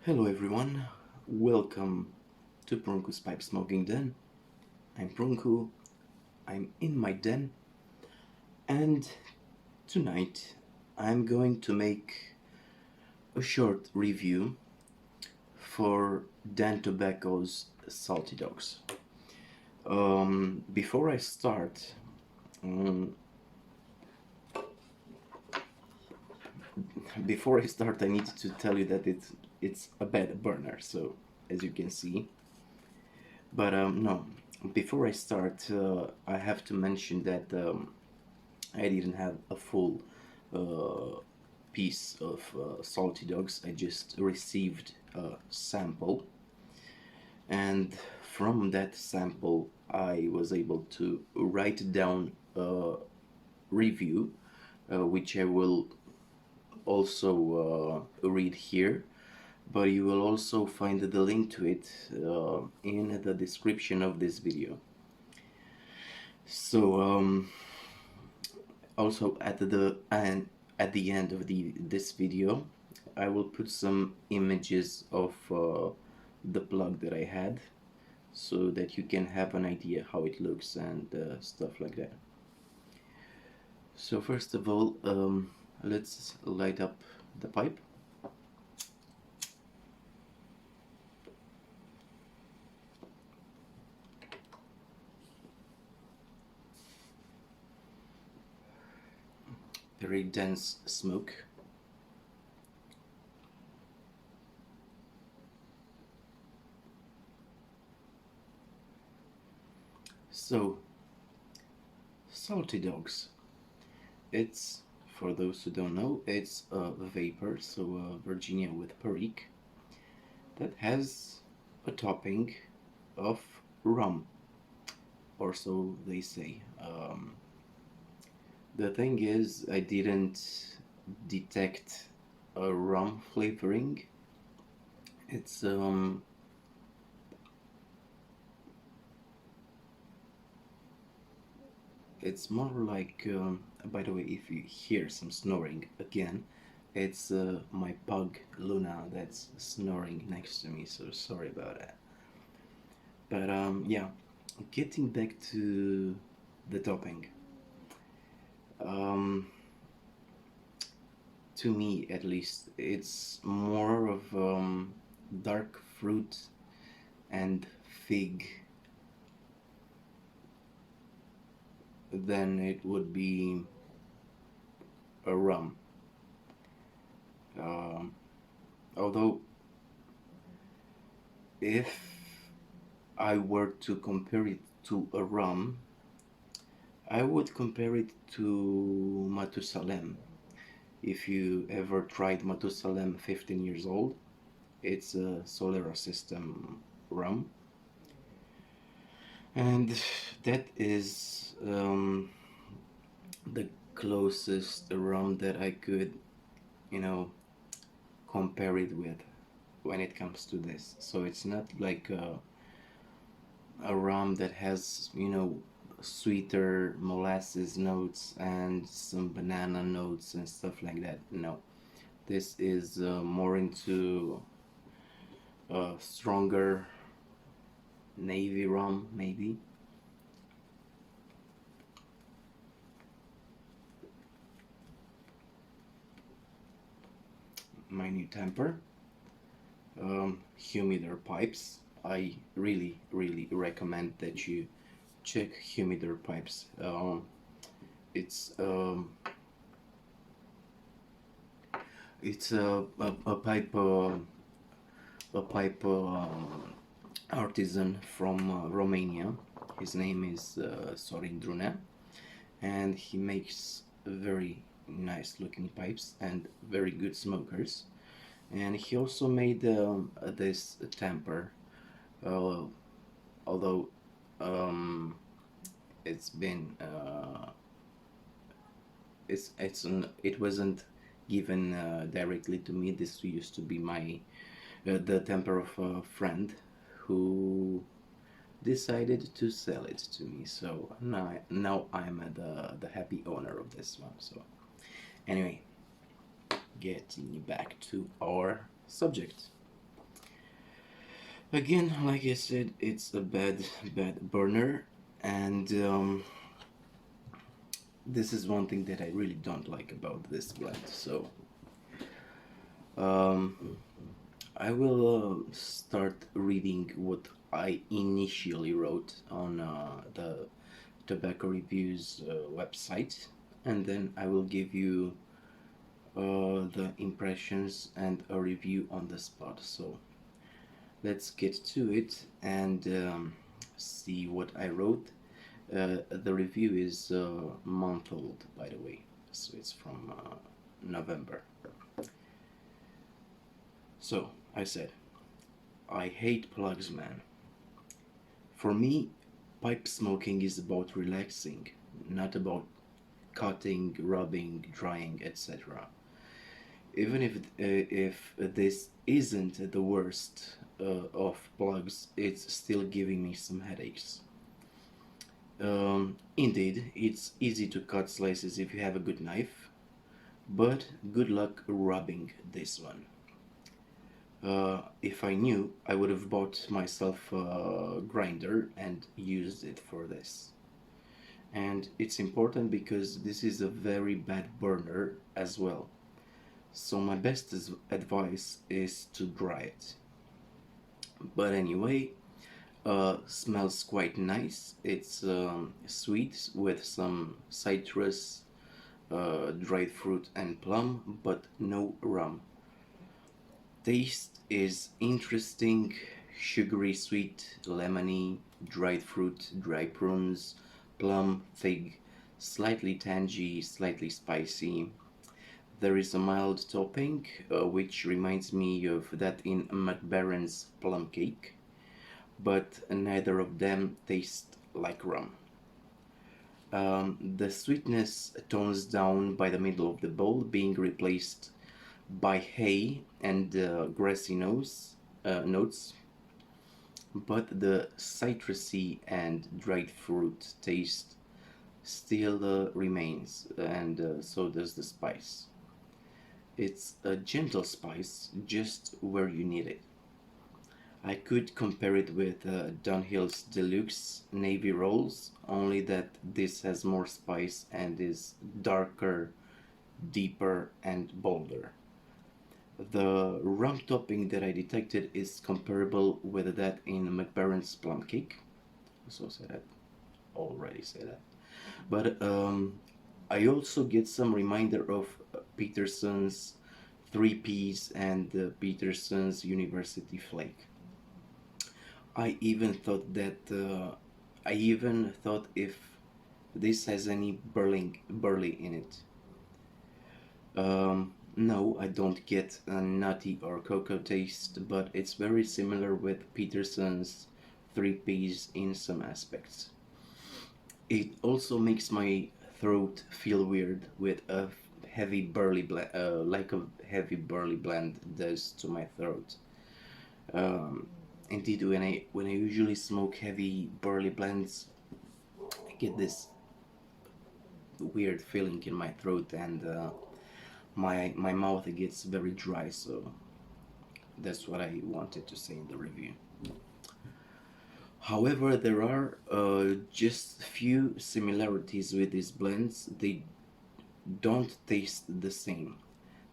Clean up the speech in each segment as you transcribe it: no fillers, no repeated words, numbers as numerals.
Hello everyone, welcome to Prunku's Pipe Smoking Den. I'm Prunku, I'm in my den, and tonight I'm going to make a short review for Dan Tobacco's Salty Dogs. Before I start, um, I need to tell you that it's a bad burner. So as you can see, but no. Before I start, I have to mention that I didn't have a full uh, piece of salty dogs. I just received a sample, and from that sample, I was able to write down a review, which I will also read here. But you will also find the link to it in the description of this video. So also at the end of this video, I will put some images of the plug that I had, so that you can have an idea how it looks and stuff like that. So first of all, let's light up the pipe. Very dense smoke. So, salty dogs. It's, for those who don't know, it's a vapor, so a Virginia with Perique, that has a topping of rum, or so they say. The thing is, I didn't detect a rum flavoring. It's it's more like, by the way, if you hear some snoring again, it's my pug Luna that's snoring next to me, so sorry about that. But yeah, getting back to the topping. Um, to me, at least, it's more of dark fruit and fig than it would be a rum. Um, Although, if I were to compare it to a rum, I would compare it to Matusalem. If you ever tried Matusalem 15 years old, it's a Solera system rum, and that is the closest rum that I could, you know, compare it with when it comes to this. So it's not like a rum that has, sweeter molasses notes and some banana notes and stuff like that. No, this is more into stronger navy rum, maybe. My new temper, humidor pipes. I really, really recommend that you check humidor pipes. It's it's a pipe artisan from Romania. His name is Sorin Drunea, and he makes very nice looking pipes and very good smokers. And he also made this temper, uh, although um, it's been it wasn't given directly to me. This used to be my the temper of a friend who decided to sell it to me. So now I'm the happy owner of this one. So anyway, getting back to our subject. Again, like I said, it's a bad burner, and this is one thing that I really don't like about this blend. So um, I will start reading what I initially wrote on the Tobacco Reviews website, and then I will give you the impressions and a review on the spot. So let's get to it and see what I wrote. The review is a month old, by the way, so it's from November. So I said, I hate plugs, man. For me, pipe smoking is about relaxing, not about cutting, rubbing, drying, etc. Even if this isn't the worst of plugs, it's still giving me some headaches. Indeed, it's easy to cut slices if you have a good knife, but good luck rubbing this one. If I knew, I would have bought myself a grinder and used it for this. And it's important because this is a very bad burner as well. So my best advice is to dry it. But anyway, smells quite nice. It's sweet with some citrus, dried fruit, and plum, but no rum. Taste is interesting, sugary sweet, lemony, dried fruit, dry prunes, plum, fig, slightly tangy, slightly spicy. There is a mild topping, which reminds me of that in McBaron's plum cake, but neither of them taste like rum. The sweetness tones down by the middle of the bowl, being replaced by hay and grassy notes, but the citrusy and dried fruit taste still remains, and so does the spice. It's a gentle spice, just where you need it. I could compare it with Dunhill's Deluxe Navy Rolls, only that this has more spice and is darker, deeper, and bolder. The rum topping that I detected is comparable with that in McBaron's plum cake. So said that already said that. But I also get some reminder of Peterson's Three Ps and Peterson's University Flake. I even thought that I even thought if this has any burley in it. No, I don't get a nutty or cocoa taste, but it's very similar with Peterson's Three Ps in some aspects. It also makes my throat feel weird with a heavy like a heavy burley blend does to my throat. Um, Indeed, when I usually smoke heavy burley blends, I get this weird feeling in my throat, and my mouth gets very dry. So that's what I wanted to say in the review. However, there are just few similarities with these blends. They don't taste the same.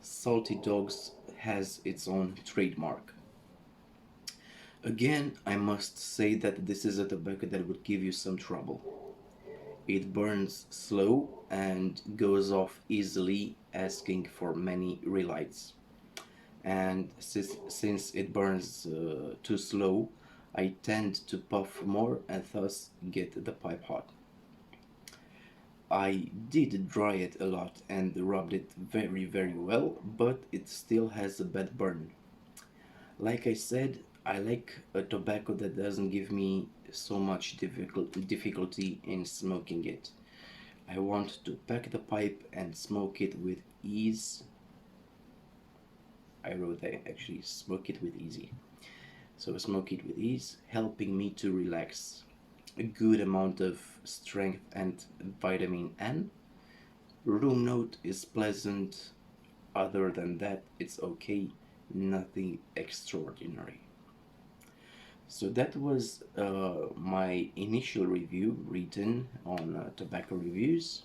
Salty Dogs has its own trademark. Again, I must say that this is a tobacco that would give you some trouble. It burns slow and goes off easily, asking for many relights. And since it burns too slow, I tend to puff more and thus get the pipe hot. I did dry it a lot and rubbed it very well, but it still has a bad burn. Like I said, I like a tobacco that doesn't give me so much difficulty in smoking it. I want to pack the pipe and smoke it with ease. I wrote that actually, smoke it with easy. So smoke it with ease, helping me to relax. A good amount of strength and vitamin N. Room note is pleasant. Other than that, it's okay. Nothing extraordinary. So that was my initial review written on tobacco reviews,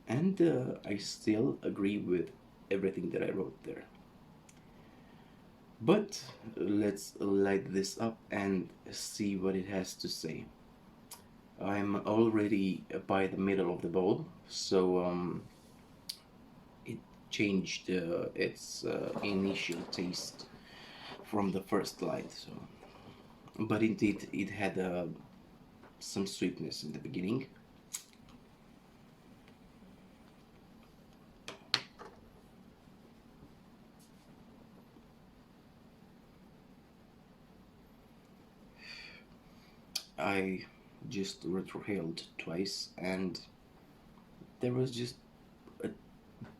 and I still agree with everything that I wrote there. But let's light this up and see what it has to say. I'm already by the middle of the bowl, so it changed its initial taste from the first light. So, but indeed, it had some sweetness in the beginning. I just retrohaled twice, and there was just a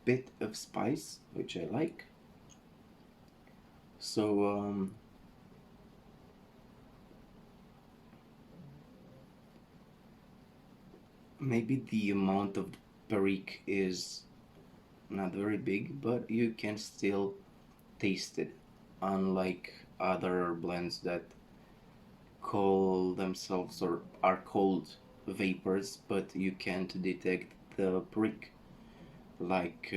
bit of spice, which I like. So maybe the amount of Perique is not very big, but you can still taste it, unlike other blends that call themselves or are called vapors, but you can't detect the Perique, like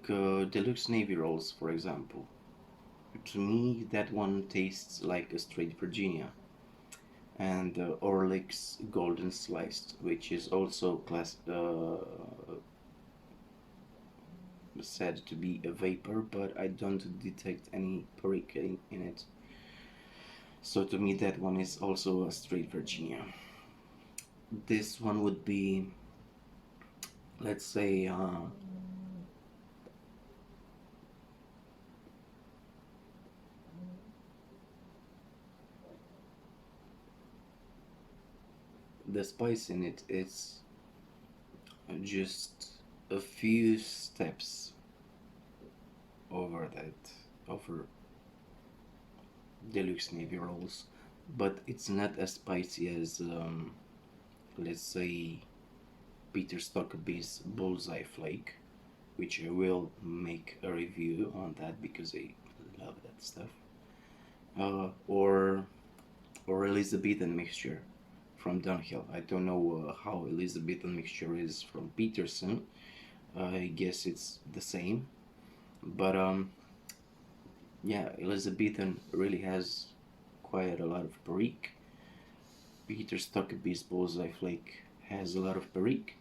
Deluxe Navy rolls, for example. To me, that one tastes like a straight Virginia, and Orlick's Golden Sliced, which is also said to be a vapor, but I don't detect any perique in it. So to me, that one is also a straight Virginia. This one would be, let's say, the spice in it is just a few steps over that, over Deluxe Navy rolls, but it's not as spicy as, let's say, Peter Stockaby's Bullseye Flake, which I will make a review on that because I love that stuff. Or Elizabethan mixture from Dunhill. I don't know how Elizabethan mixture is from Peterson. I guess it's the same, but yeah, Elizabethan really has quite a lot of perique. Peter Stockaby's Bullseye Flake has a lot of perique.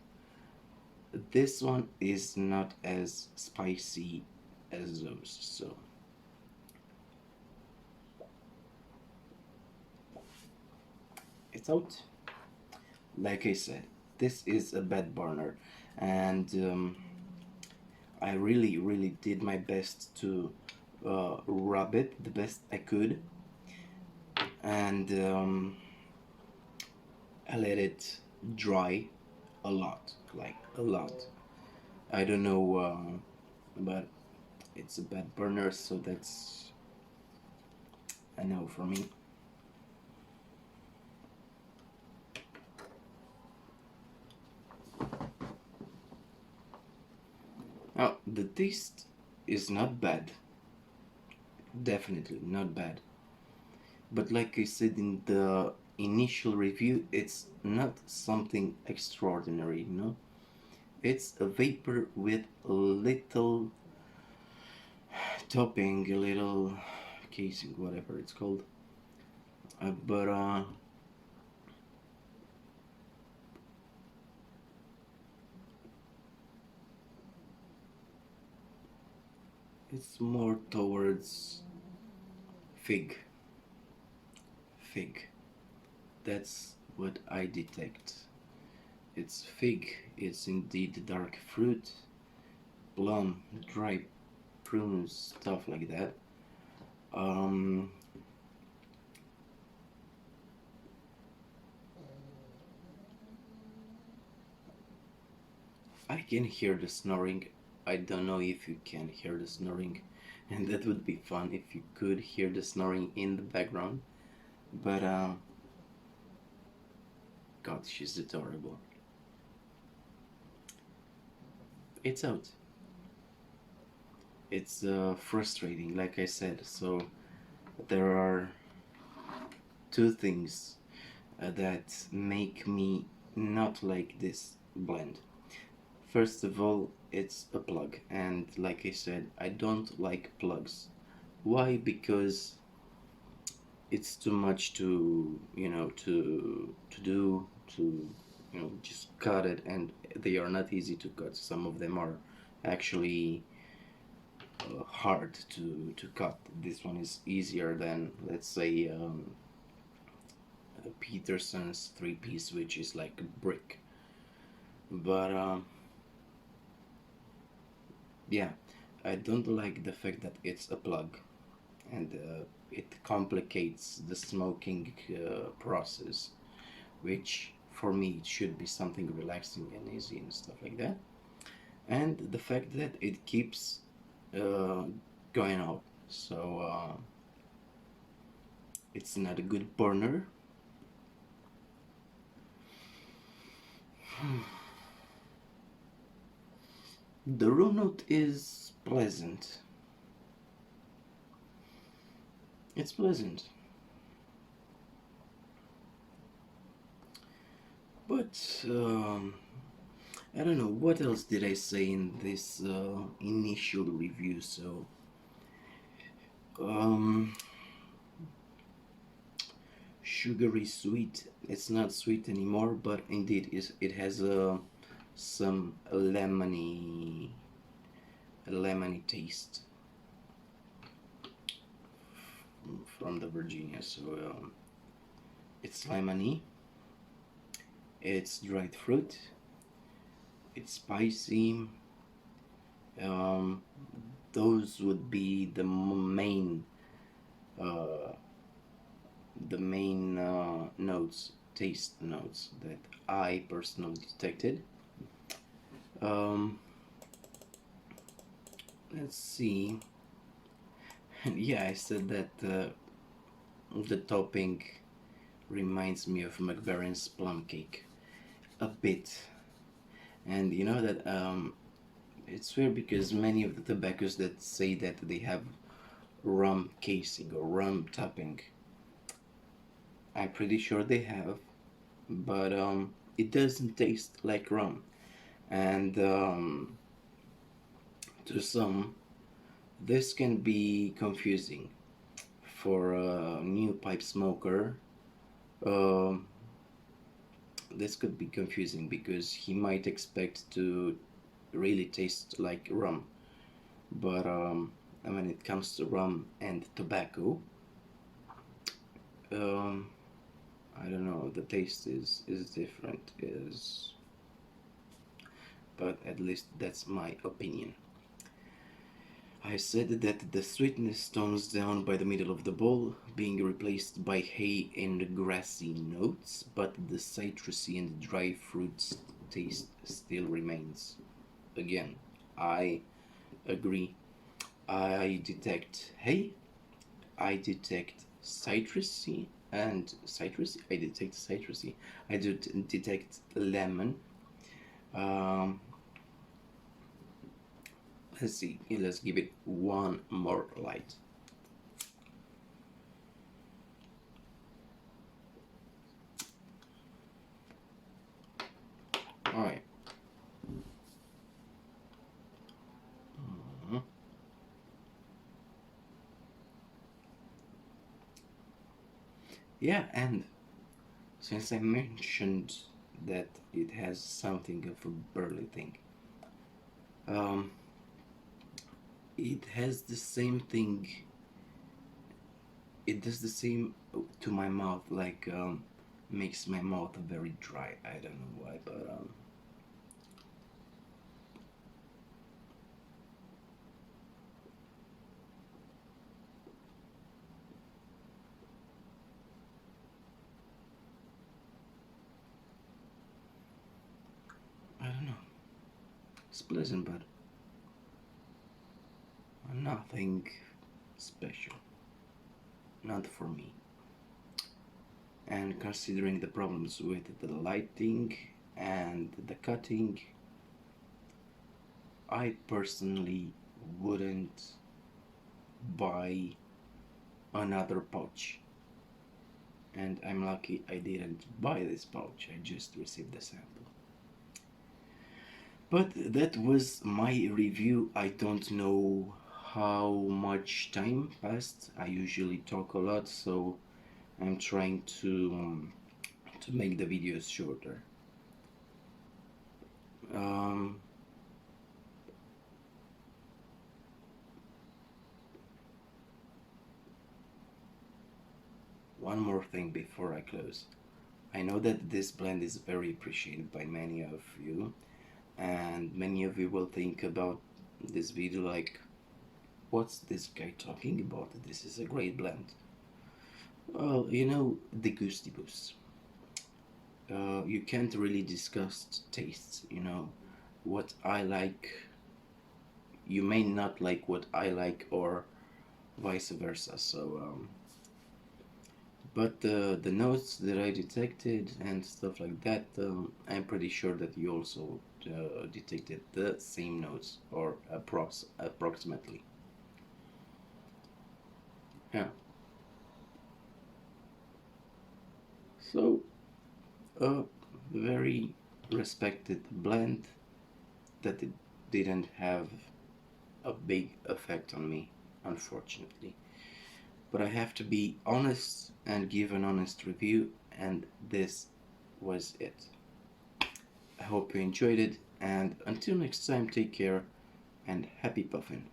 This one is not as spicy as those, so it's out. Like I said, this is a bad burner, and I really, really did my best to rub it the best I could, and I let it dry a lot, like a lot. I don't know, but it's a bad burner, so that's a no for me. Now, the taste is not bad, definitely not bad. But like I said in the initial review, it's not something extraordinary, you know? It's a vapor with a little topping, a little casing, whatever it's called. But it's more towards fig. Fig. That's what I detect. It's fig, it's indeed dark fruit, plum, dry prunes, stuff like that. Um, I can hear the snoring. I don't know if you can hear the snoring, and that would be fun if you could hear the snoring in the background. But God, she's adorable. it's out. It's frustrating, like I said. So there are two things that make me not like this blend. First of all, it's a plug, and like I said, I don't like plugs. Why? Because it's too much to do to just cut it, and they are not easy to cut. Some of them are actually hard to cut. This one is easier than, let's say, Peterson's three piece, which is like a brick. But yeah, I don't like the fact that it's a plug, and it complicates the smoking process, which for me it should be something relaxing and easy and stuff like that. And the fact that it keeps uh, going out, so it's not a good burner. The raw note is pleasant. It's pleasant, but I don't know what else did I say in this initial review. So um, sugary sweet. It's not sweet anymore, but indeed it has some lemony taste from the Virginia. So it's lemony. It's dried fruit. It's spicy. Um, those would be uh, the main notes, taste notes that I personally detected. Um, let's see. Yeah, I said that the topping reminds me of McBaron's plum cake a bit, and you know that it's weird because many of the tobaccos that say that they have rum casing or rum topping, I'm pretty sure they have, but it doesn't taste like rum, and to some, this can be confusing for a new pipe smoker. Um, this could be confusing because he might expect to really taste like rum, but when it comes to rum and tobacco, um, I don't know. The taste is different, is but at least that's my opinion. I said that the sweetness tones down by the middle of the bowl, being replaced by hay and grassy notes, but the citrusy and dry fruits taste still remains. Again, I agree. I detect hay, I detect citrusy and citrusy. I detect citrusy. I do detect lemon. Um, let's see. Let's give it one more light. All right. Mhm. Yeah, and since I mentioned that it has something of a burly thing, um, it has the same thing. It does the same to my mouth, like makes my mouth very dry. I don't know why, but I don't know. It's pleasant, but nothing special. Not for me. And considering the problems with the lighting and the cutting, I personally wouldn't buy another pouch, and I'm lucky I didn't buy this pouch, I just received the sample. But that was my review. I don't know how much time passed. I usually talk a lot, so I'm trying to make the videos shorter. Um, One more thing before I close. I know that this blend is very appreciated by many of you, and many of you will think about this video like, what's this guy talking about? This is a great blend. Well, the gustibus. You can't really discuss tastes, what I like, you may not like what I like, or vice versa. So, but the notes that I detected and stuff like that, I'm pretty sure that you also detected the same notes, or approximately. Yeah. So, a very respected blend that it didn't have a big effect on me, unfortunately. But I have to be honest and give an honest review, and this was it. I hope you enjoyed it, and until next time, take care and happy puffin'.